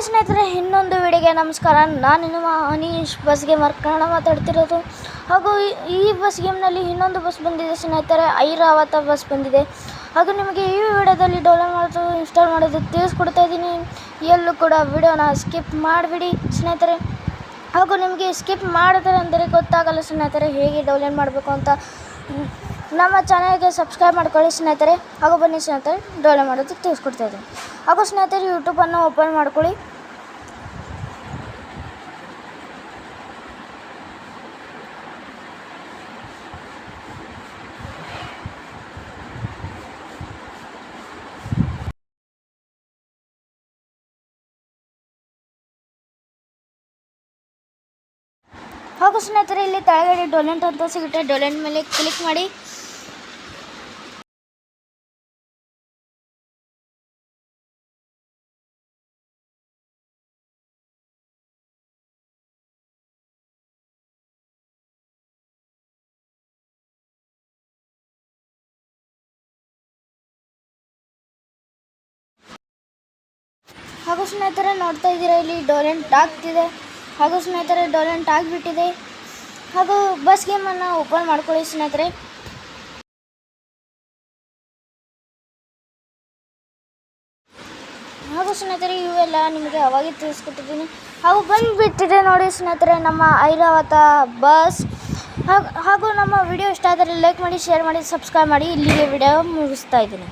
Hi ಸ್ನೇಹಿತರೆ, ಇನ್ನೊಂದು ವಿಡಿಯೋಗೆ ನಮಸ್ಕಾರ. ನಾನು ನಿಮ್ಮ ಅನೀಶ್ ಬಸ್ ಗೇಮರ್ ಕನ್ನಡ ಮಾತಾಡ್ತಿರೋದು. ಹಾಗೂ ಈ ಬಸ್ ಗೇಮ್ನಲ್ಲಿ ಇನ್ನೊಂದು ಬಸ್ ಬಂದಿದೆ ಸ್ನೇಹಿತರೆ, ಐರಾವತ ಬಸ್ ಬಂದಿದೆ. ಹಾಗೂ ನಿಮಗೆ ಈ ವಿಡಿಯೋದಲ್ಲಿ ಡೌನ್ಲೋಡ್ ಮಾಡೋದು ಇನ್ಸ್ಟಾಲ್ ಮಾಡೋದು ತಿಳಿಸ್ಕೊಡ್ತಾ ಇದ್ದೀನಿ. ಎಲ್ಲೂ ಕೂಡ ವಿಡಿಯೋನ ಸ್ಕಿಪ್ ಮಾಡಿಬಿಡಿ ಸ್ನೇಹಿತರೆ. ಹಾಗೂ ನಿಮಗೆ ಸ್ಕಿಪ್ ಮಾಡಿದ್ರೆ ಅಂದರೆ ಗೊತ್ತಾಗಲ್ಲ ಸ್ನೇಹಿತರೆ ಹೇಗೆ ಡೌನ್ಲೋಡ್ ಮಾಡಬೇಕು ಅಂತ. ನಮ್ಮ ಚಾನಲ್ಗೆ ಸಬ್ಸ್ಕ್ರೈಬ್ ಮಾಡ್ಕೊಳ್ಳಿ ಸ್ನೇಹಿತರೆ. ಹಾಗೂ ಬನ್ನಿ ಸ್ನೇಹಿತರೆ, ಡೌನ್ಲೋಡ್ ಮಾಡೋದಕ್ಕೆ ತಿಳಿಸ್ಕೊಡ್ತಾ ಇದ್ದೀನಿ. ಹಾಗೂ ಸ್ನೇಹಿತರೆ, ಯೂಟ್ಯೂಬನ್ನು ಓಪನ್ ಮಾಡ್ಕೊಳ್ಳಿ. ಹಾಗೂ ಸ್ನೇಹಿತರೆ, ಇಲ್ಲಿ ಕೆಳಗಡೆ ಡೌನ್ಲೋಡ್ ಅಂತ ಸಿಗುತ್ತೆ. ಡೌನ್ಲೋಡ್ ಮೇಲೆ ಕ್ಲಿಕ್ ಮಾಡಿ. ಹಾಗೂ ಸ್ನೇಹಿತರೆ, ನೋಡ್ತಾ ಇದ್ದೀರಾ ಇಲ್ಲಿ ಡೌನ್ಲೋಡ್ ಆಗ್ತಿದೆ. ಹಾಗೂ ಸ್ನೇಹಿತರೆ, ಡೌನ್ಲೋಡ್ ಆಗಿಬಿಟ್ಟಿದೆ. ಹಾಗೂ ಬಸ್ ಗೇಮನ್ನು ಓಪನ್ ಮಾಡ್ಕೊಳ್ಳಿ ಸ್ನೇಹಿತರೆ. ಹಾಗೂ ಸ್ನೇಹಿತರೆ, ಇವೆಲ್ಲ ನಿಮಗೆ ಅವಾಗೇ ತಿಳಿಸ್ಕೊಟ್ಟಿದ್ದೀನಿ. ಹಾಗೂ ಬಂದುಬಿಟ್ಟಿದೆ ನೋಡಿ ಸ್ನೇಹಿತರೆ ನಮ್ಮ ಐರಾವತ ಬಸ್. ಹಾಗೂ ನಮ್ಮ ವಿಡಿಯೋ ಇಷ್ಟ ಆದರೆ ಲೈಕ್ ಮಾಡಿ, ಶೇರ್ ಮಾಡಿ, ಸಬ್ಸ್ಕ್ರೈಬ್ ಮಾಡಿ. ಇಲ್ಲಿಗೆ ವಿಡಿಯೋ ಮುಗಿಸ್ತಾ ಇದ್ದೀನಿ.